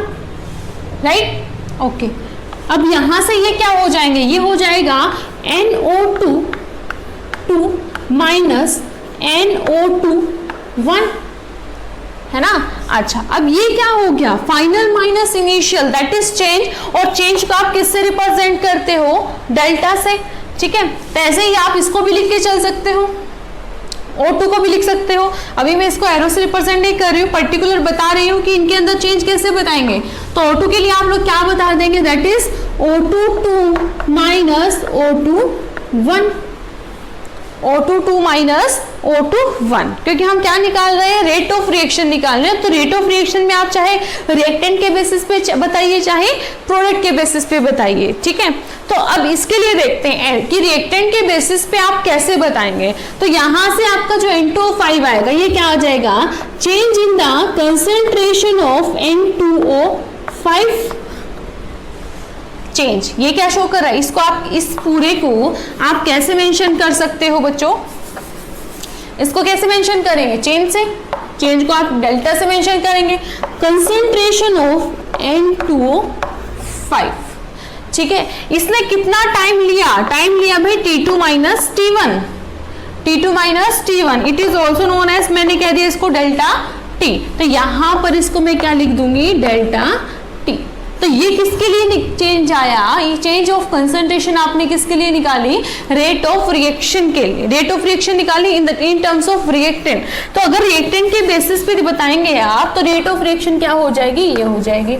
right. Okay, अब यहां से ये क्या हो जाएंगे, ये हो जाएगा NO2 2 माइनस NO2 1, है ना। अच्छा, अब ये क्या हो गया, final minus initial, that is change, और चेंज को आप किससे रिप्रेजेंट करते हो, डेल्टा से, ठीक है। तो ऐसे ही आप इसको भी लिख के चल सकते हो, O2 को भी लिख सकते हो। अभी मैं इसको एरो से रिप्रेजेंट नहीं कर रही हूँ, पर्टिकुलर बता रही हूँ कि इनके अंदर चेंज कैसे बताएंगे। तो O2 के लिए आप लोग क्या बता देंगे, that is O2 2 minus O2 1, O2 2 minus O2 1, क्योंकि हम क्या निकाल रहे हैं, रेट ऑफ रिएक्शन निकाल रहे हैं। तो रेट ऑफ रिएक्शन में आप चाहे रिएक्टेंट के बेसिस पे बताइए, चाहे प्रोडक्ट के बेसिस पे बताइए, ठीक है। तो अब इसके लिए देखते हैं कि रिएक्टेंट के बेसिस पे आप कैसे बताएंगे। तो यहां से आपका जो N2O5 आएगा, ये क्या आ जाएगा, change in the concentration of N2O5 change. ये क्या शो कर रहा है, इसको आप, इस पूरे को आप कैसे मेंशन कर सकते हो बच्चों, इसको कैसे मेंशन करेंगे, चेंज से, चेंज को आप डेल्टा से मेंशन करेंगे, कंसंट्रेशन ऑफ N2O5, ठीक है। इसने कितना टाइम लिया, टाइम लिया भाई T2 minus T1, T2 minus T1, it is also known as, मैंने कह दिया इसको डेल्टा T। तो यहां पर इसको मैं क्या लिख दूंगी, डेल्टा T। तो ये किसके लिए चेंज आया, ये चेंज ऑफ कंसंट्रेशन आपने किसके लिए निकाली, रेट ऑफ रिएक्शन के लिए, रेट ऑफ रिएक्शन निकाली इन टर्म्स ऑफ रिएक्टेंट। तो अगर रिएक्टेंट के बेसिस पे बताएंगे आप, तो रेट ऑफ रिएक्शन क्या हो जाएगी, ये हो जाएगी,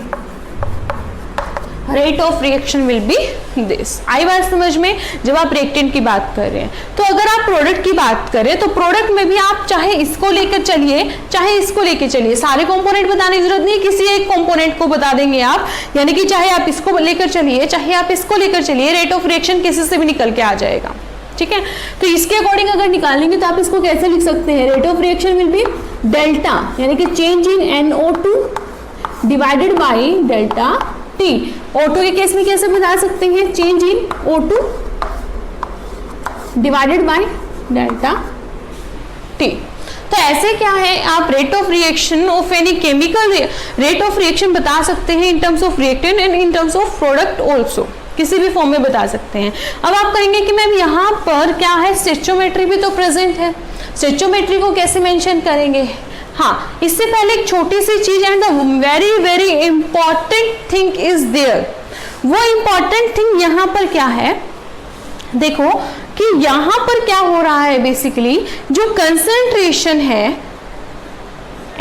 rate of reaction will be this. आई बात समझ में, जब आप रिएक्टेंट की बात कर रहे हैं। तो अगर आप प्रोडक्ट की बात करें, तो प्रोडक्ट में भी आप चाहे इसको लेकर चलिए, चाहे इसको लेकर चलिए, सारे कंपोनेंट बताने की जरूरत नहीं, किसी एक कंपोनेंट को बता देंगे आप, यानी कि चाहे आप इसको लेकर चलिए, चाहे आप इसको लेकर चलिए, रेट ऑफ रिएक्शन किसी से भी निकल के आ जाएगा, ठीक है। तो इसके अकॉर्डिंग अगर निकालेंगे तो आप इसको कैसे लिख सकते हैं, rate of reaction will B delta, यानी कि change in NO2 divided by delta T। O2 के केस में कैसे बता सकते हैं, change in O2 divided by delta T। तो ऐसे क्या है, आप rate of reaction of any chemical, rate of reaction बता सकते हैं in terms of reactant and in terms of product also, किसी भी फॉर्म में बता सकते हैं। अब आप कहेंगे कि मैम यहाँ पर क्या है, स्टेचोमेट्री भी तो प्रेजेंट है, स्टेचोमेट्री को कैसे मेंशन करेंगे? हाँ, इससे पहले एक छोटी सी चीज and the very very important thing is there. वो इंपॉर्टेंट थिंग यहाँ पर क्या है, देखो कि यहाँ पर क्या हो रहा है, बेसिकली जो कंसंट्रेशन है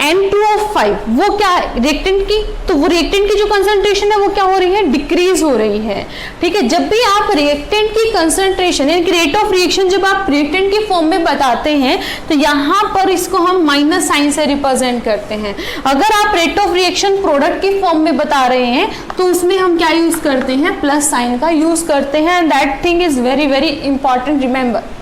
N2O5 वो क्या रिएक्टेंट की, तो वो रिएक्टेंट की जो कंसंट्रेशन है वो क्या हो रही है, डिक्रीज हो रही है। ठीक है, जब भी आप रिएक्टेंट की कंसंट्रेशन यानी कि रेट ऑफ रिएक्शन जब आप रिएक्टेंट की फॉर्म में बताते हैं तो यहाँ पर इसको हम माइनस साइन से रिप्रेजेंट करते हैं। अगर आप रेट ऑफ रिएक्शन प्रोडक्ट की फॉर्म में बता रहे हैं तो उसमें हम क्या यूज करते हैं, प्लस साइन का यूज करते हैं। And that thing is very very important, remember.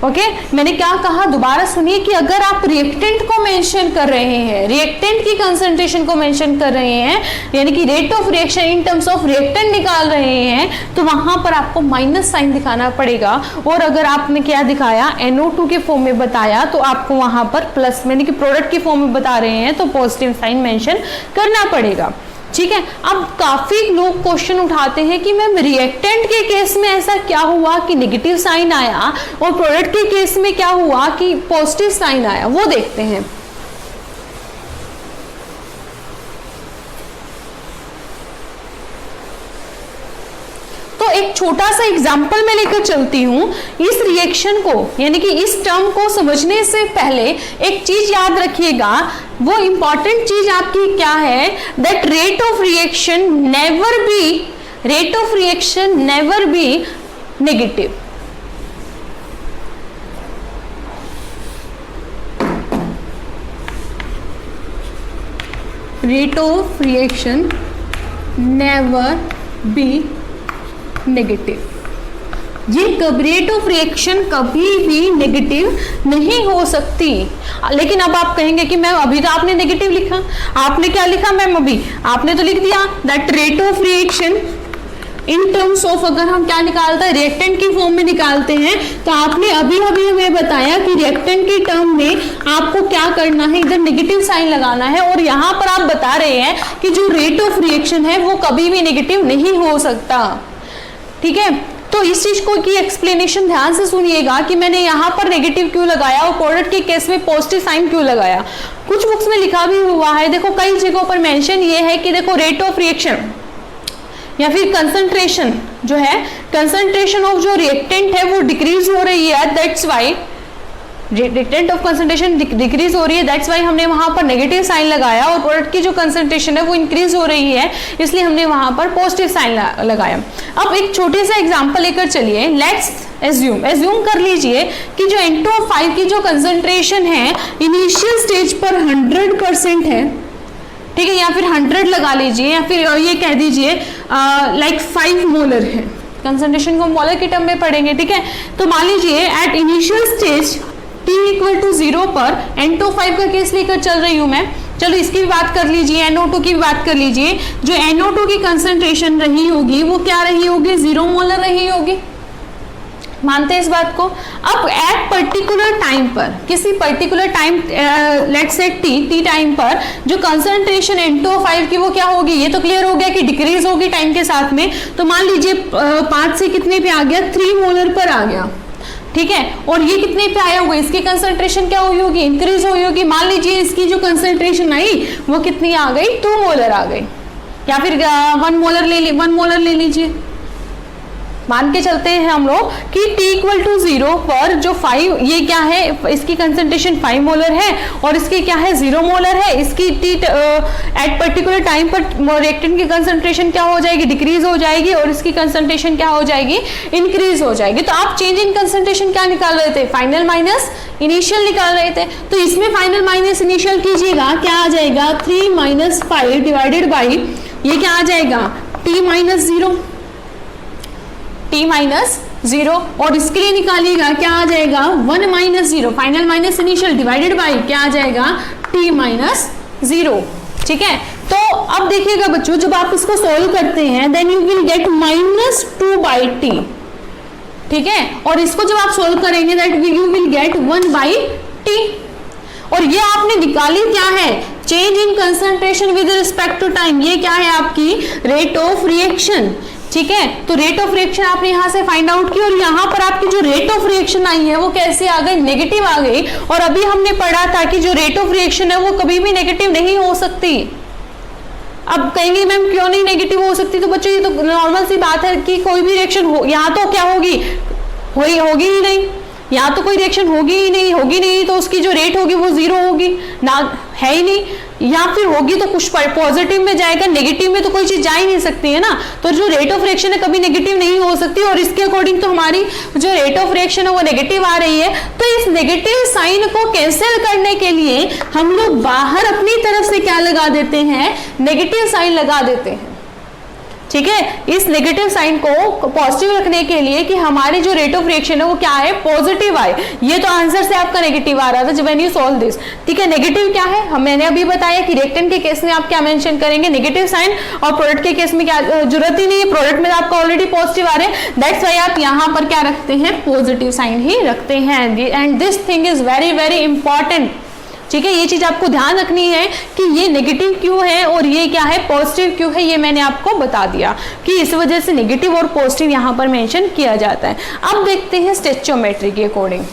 Okay, मैंने क्या कहा, दोबारा सुनिए कि अगर आप रिएक्टेंट को मेंशन कर रहे हैं, रिएक्टेंट की कंसंट्रेशन को मेंशन कर रहे हैं, यानी कि rate of reaction in terms of reactant निकाल रहे हैं, तो वहां पर आपको माइनस साइन दिखाना पड़ेगा। और अगर आपने क्या दिखाया, NO2 के फॉर्म में बताया, तो आपको वहां पर प्लस, यानी कि प्रोडक्ट के फॉर्म में बता रहे हैं तो पॉजिटिव साइन मेंशन करना पड़ेगा। ठीक है, अब काफी लोग क्वेश्चन उठाते हैं कि मैम रिएक्टेंट के केस में ऐसा क्या हुआ कि नेगेटिव साइन आया और प्रोडक्ट के केस में क्या हुआ कि पॉजिटिव साइन आया, वो देखते हैं। तो एक छोटा सा एग्जांपल मैं लेकर चलती हूं। इस रिएक्शन को यानी कि इस टर्म को समझने से पहले एक चीज याद रखिएगा, वो इंपॉर्टेंट चीज आपकी क्या है, that rate of reaction never be negative. Rate of reaction never be negative. ये रेट ऑफ रिएक्शन कभी भी नेगेटिव नहीं हो सकती। लेकिन अब आप कहेंगे कि मैम अभी तो आपने नेगेटिव लिखा, आपने क्या लिखा मैम, अभी आपने तो लिख दिया that rate of reaction in terms of, अगर हम क्या निकालते हैं, रिएक्टेंट की फॉर्म में निकालते हैं, तो आपने अभी हमें बताया कि रिएक्टेंट के टर्म में आपको क्या करना है, इधर नेगेटिव साइन लगाना है। और यहाँ पर आप बता रहे हैं कि जो रेट ऑफ रिएक्शन है वो कभी भी नेगेटिव नहीं हो सकता। ठीक है, तो इस चीज को की एक्सप्लेनेशन ध्यान से सुनिएगा कि मैंने यहाँ पर नेगेटिव क्यों लगाया और प्रोडक्ट के केस में पॉजिटिव साइन क्यों लगाया। कुछ बुक्स में लिखा भी हुआ है, देखो कई जगहों पर मेंशन ये है कि देखो रेट ऑफ रिएक्शन या फिर कंसंट्रेशन जो है, कंसंट्रेशन ऑफ जो रिएक्टेंट है वो डिक्रीज हो रही है, that's why reactant of concentration decrease हो रही है, दैट्स वाई हमने वहां पर नेगेटिव साइन लगाया। और प्रोडक्ट की जो कंसंट्रेशन है वो इंक्रीज हो रही है, इसलिए हमने वहां पर पॉजिटिव साइन लगाया। अब एक छोटे से एग्जांपल लेकर चलिए, लेट्स एज्यूम कर लीजिए कि जो N2O5 की जो कंसंट्रेशन है इनिशियल स्टेज पर 100% है, ठीक है, या फिर 100 लगा लीजिए, या फिर ये कह दीजिए लाइक 5 मोलर है। कंसंट्रेशन को मोलर की टर्म में पढ़ेंगे, ठीक है। तो मान लीजिए एट इनिशियल स्टेज T = 0 पर N2O5 का केस लेकर चल रही हूं मैं। चलो इसकी भी बात कर लीजिए, NO2 की भी बात कर लीजिए। जो NO2 की कंसंट्रेशन रही होगी वो क्या रही होगी, 0 मोलर रही होगी। मानते हैं इस बात को। अब एट पर्टिकुलर टाइम पर, किसी particular time let's say t time पर जो कंसंट्रेशन N2O5 की वो क्या होगी, ये तो क्लियर हो गया कि डिक्रीज होगी टाइम के साथ में। तो मान लीजिए 5 से कितने पे आ गया, 3 मोलर पर आ गया, ठीक है। और ये कितने पे आया होगा, इसकी कंसंट्रेशन क्या हुई होगी, इंक्रीज हुई होगी। मान लीजिए इसकी जो कंसंट्रेशन आई वो कितनी आ गई, 2 मोलर आ गई, या फिर 1 मोलर ले लीजिए। मान के चलते हैं हम लोग कि T = 0 पर जो 5, ये क्या है, इसकी कंसंट्रेशन 5 मोलर है और इसकी क्या है, 0 मोलर है। इसकी एट पर्टिकुलर टाइम पर रिएक्टेंट की कंसंट्रेशन क्या हो जाएगी, डिक्रीज हो जाएगी, और इसकी कंसंट्रेशन क्या हो जाएगी, इंक्रीज हो जाएगी। तो आप चेंज इन कंसंट्रेशन क्या निकाल रहे थे, फाइनल माइनस इनिशियल निकाल रहे थे। तो इसमें फाइनल माइनस इनिशियल कीजिएगा, क्या आ जाएगा, 3 - 5 डिवाइडेड बाई ये क्या आ जाएगा, T - 0, T - 0। और इसके लिए निकालिएगा क्या आ जाएगा, 1 - 0 final minus initial divided by क्या आ जाएगा, T - 0। ठीक है, तो अब देखिएगा बच्चों, जब आप इसको सॉल्व करते हैं then you will get -2/T, ठीक है। और इसको जब आप सॉल्व करेंगे that you will get 1/T। और ये आपने निकाली क्या है, change in concentration with respect to time, ये क्या है आपकी रेट ऑफ रिएक्शन। ठीक है, तो रेट ऑफ रिएक्शन आपने यहां से फाइंड आउट की और यहां पर आपकी जो रेट ऑफ रिएक्शन आई है वो कैसे आ गई, नेगेटिव आ गई। और अभी हमने पढ़ा था कि जो रेट ऑफ रिएक्शन है वो कभी भी नेगेटिव नहीं हो सकती। अब कहेंगे मैम क्यों नहीं नेगेटिव हो सकती, तो बच्चों ये तो नॉर्मल सी बात है कि कोई भी रिएक्शन हो, यहाँ तो क्या होगी, होगी ही नहीं, यहाँ तो कोई रिएक्शन होगी ही नहीं, होगी नहीं तो उसकी जो रेट होगी वो जीरो होगी ना, है ही नहीं, या फिर होगी तो कुछ पॉजिटिव में जाएगा, नेगेटिव में तो कोई चीज जा ही नहीं सकती है ना। तो जो रेट ऑफ रिएक्शन है कभी नेगेटिव नहीं हो सकती, और इसके अकॉर्डिंग तो हमारी जो रेट ऑफ रिएक्शन है वो नेगेटिव आ रही है। तो इस नेगेटिव साइन को कैंसिल करने के लिए हम लोग बाहर अपनी तरफ से क्या लगा देते हैं, नेगेटिव साइन लगा देते हैं। ठीक है, इस नेगेटिव साइन को पॉजिटिव रखने के लिए कि हमारी जो रेट ऑफ रिएक्शन है वो क्या है, पॉजिटिव आए। ये तो आंसर से आपका नेगेटिव आ रहा था जब यू सॉल्व दिस। ठीक है, नेगेटिव क्या है, मैंने अभी बताया कि रिएक्टेंट के केस में आप क्या मेंशन करेंगे, नेगेटिव साइन, और प्रोडक्ट के केस में क्या जरूरत ही नहीं है, प्रोडक्ट में आपका ऑलरेडी पॉजिटिव आ रहे हैं, दैट्स व्हाई आप यहाँ पर क्या रखते हैं, पॉजिटिव साइन ही रखते हैं। And this thing is very very important. ठीक है, ये चीज आपको ध्यान रखनी है कि ये नेगेटिव क्यों है और ये क्या है, पॉजिटिव क्यों है, ये मैंने आपको बता दिया कि इस वजह से नेगेटिव और पॉजिटिव यहाँ पर मेंशन किया जाता है। अब देखते हैं स्टेचोमेट्री के अकॉर्डिंग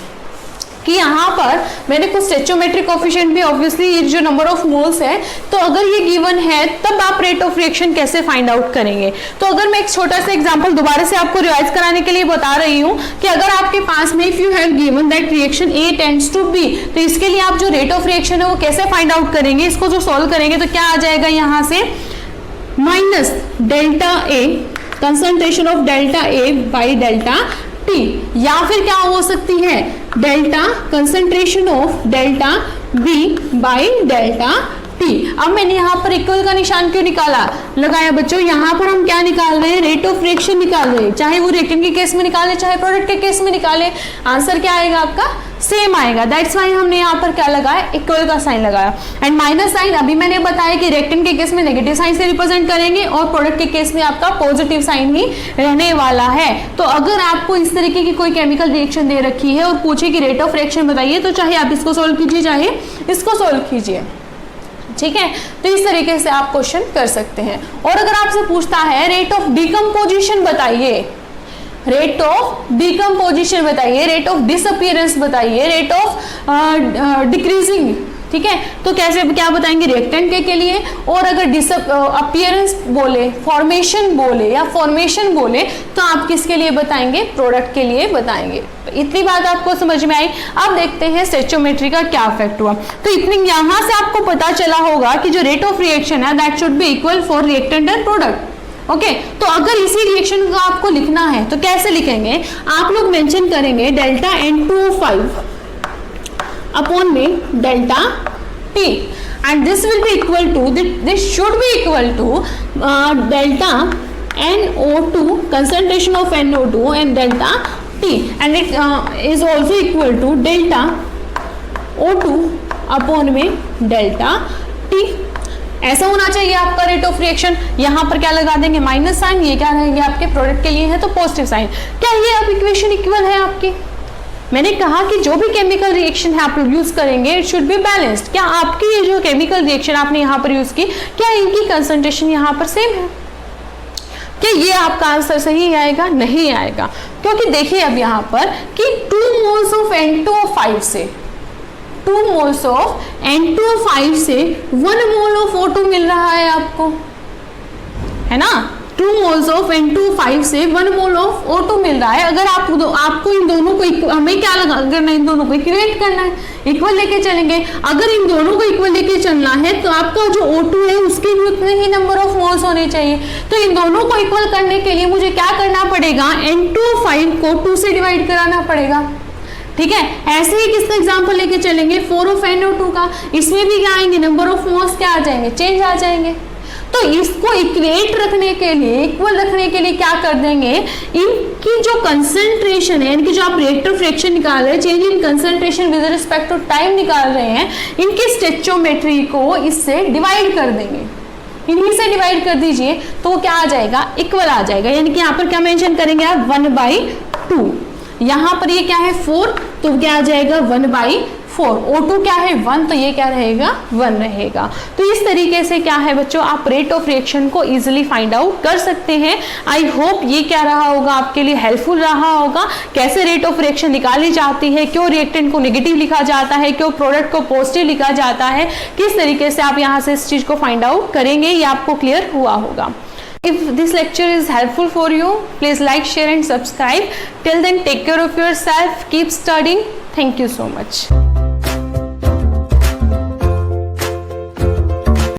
कि यहाँ पर मैंने कुछ स्टेचोमेट्रिक कोफिशिएंट भी, ऑब्वियसली ये जो नंबर ऑफ मोल्स है, तो अगर ये गिवन है तब आप रेट ऑफ रिएक्शन कैसे फाइंड आउट करेंगे। तो अगर मैं एक छोटा सा एग्जांपल दोबारा से आपको रिवाइज कराने के लिए बता रही हूँ कि अगर आपके पास में if you have given that reaction A tends to B, तो इसके लिए आप जो रेट ऑफ रिएक्शन है वो कैसे फाइंड आउट करेंगे, इसको जो सॉल्व करेंगे तो क्या आ जाएगा यहाँ से, minus delta A, concentration of delta A by delta T, या फिर क्या हो सकती है, delta concentration of delta B by delta T। अब मैंने यहाँ पर इक्वल का निशान क्यों लगाया बच्चों, यहाँ पर हम क्या निकाल रहे हैं, रेट ऑफ रिएक्शन निकाल रहे हैं, चाहे वो रिएक्टेंट के केस में निकाले चाहे प्रोडक्ट के केस में निकाले, आंसर क्या आएगा आपका, सेम आएगा। दैट्स वाई हमने यहाँ पर क्या लगाया, इक्वल का साइन लगाया। एंड माइनस साइन अभी मैंने बताया कि रिएक्टेंट के केस में नेगेटिव साइन से रिप्रेजेंट करेंगे और प्रोडक्ट के केस में आपका पॉजिटिव साइन ही रहने वाला है। तो अगर आपको इस तरीके की कोई केमिकल रिएक्शन दे रखी है और पूछे कि रेट ऑफ रिएक्शन बताइए, तो चाहे आप इसको सोल्व कीजिए चाहे इसको सोल्व कीजिए। ठीक है, तो इस तरीके से आप क्वेश्चन कर सकते हैं। और अगर आपसे पूछता है रेट ऑफ डिकम्पोजिशन बताइए, रेट ऑफ डिकम्पोजिशन बताइए, रेट ऑफ डिसअपियरेंस बताइए, रेट ऑफ डिक्रीजिंग, ठीक है, तो कैसे क्या बताएंगे रिएक्टेंट के लिए। और अगर अपीयरेंस बोले, फॉर्मेशन बोले या फॉर्मेशन बोले, तो आप किसके लिए बताएंगे, प्रोडक्ट के लिए बताएंगे। इतनी बात आपको समझ में आई। अब देखते हैं स्टेचोमेट्री का क्या इफेक्ट हुआ। तो इतनी यहां से आपको पता चला होगा कि जो रेट ऑफ रिएक्शन है that should be equal for reactant and product. Okay, तो अगर इसी रिएक्शन को आपको लिखना है तो कैसे लिखेंगे, आप लोग मेंशन करेंगे डेल्टा N2O5 अपॉन में delta T, and this will be equal to, this should be equal to delta NO2, concentration of NO2 and delta T, and it is also equal to delta O2 upon में delta T। ऐसा होना चाहिए आपका rate of reaction. यहाँ पर क्या लगा देंगे, माइनस साइन, ये क्या रहेंगे आपके प्रोडक्ट के लिए है तो पॉजिटिव साइन। क्या ये अब इक्वेशन इक्वल है आपकी, मैंने कहा कि जो भी केमिकल रिएक्शन है आप लोग यूज करेंगे इट शुड बी बैलेंस्ड। क्या आपकी ये जो केमिकल रिएक्शन आपने यहाँ पर यूज की, क्या इनकी कंसंट्रेशन यहाँ पर सेम है, क्या ये आपका आंसर सही आएगा, नहीं आएगा। क्योंकि देखिए अब यहाँ पर कि 2 मोल्स ऑफ N2O5 से 2 मोल्स ऑफ N2O5 से 1 मोल ऑफ O2 मिल रहा है आपको, है ना। 2 मोल्स ऑफ N2O5 से 1 मोल ऑफ O2 मिल रहा है। अगर आपको इन दोनों को हमें क्या करना है, इन दोनों को इक्वेट करना है, इक्वल लेके चलेंगे। अगर इन दोनों को इक्वल लेके चलना है तो आपका जो O2 है उसके भी उतने ही नंबर ऑफ मोल्स होने चाहिए। तो इन दोनों को इक्वल करने के लिए मुझे क्या करना पड़ेगा, N2O5 को 2 से डिवाइड कराना पड़ेगा। ठीक है, ऐसे ही किसका एग्जांपल लेके चलेंगे, 4 ऑफ NO2 का, इसमें भी क्या आएंगे, नंबर ऑफ मोल्स क्या आ जाएंगे, चेंज आ जाएंगे। तो इसको इक्वेट रखने के लिए, इक्वल रखने के लिए क्या कर देंगे, इनकी जो कंसंट्रेशन है, इनकी जो आप रेट ऑफ रिएक्शन निकाल रहे हैं, change in concentration with respect to time निकाल रहे हैं, इनकी स्टेचोमेट्री को इससे डिवाइड कर देंगे, इन्हीं से डिवाइड कर दीजिए तो क्या आ जाएगा, इक्वल आ जाएगा। यानी कि यहाँ पर क्या मेंशन करेंगे आप, 1/2। यहाँ पर ये क्या है 4, तो क्या आ जाएगा 1/4। 4, O2 क्या है 1, तो ये क्या रहेगा 1 रहेगा। तो इस तरीके से क्या है बच्चों, आप रेट ऑफ रिएक्शन को इजीली फाइंड आउट कर सकते हैं। आई होप ये क्या रहा होगा, आपके लिए हेल्पफुल रहा होगा। कैसे रेट ऑफ रिएक्शन निकाली जाती है, क्यों रिएक्टेंट को नेगेटिव लिखा जाता है, क्यों प्रोडक्ट को पॉजिटिव लिखा जाता है, किस तरीके से आप यहाँ से इस चीज को फाइंड आउट करेंगे, ये आपको क्लियर हुआ होगा। If this lecture is helpful for you, please like, share and subscribe. Till then, take care of yourself, keep studying. Thank you so much.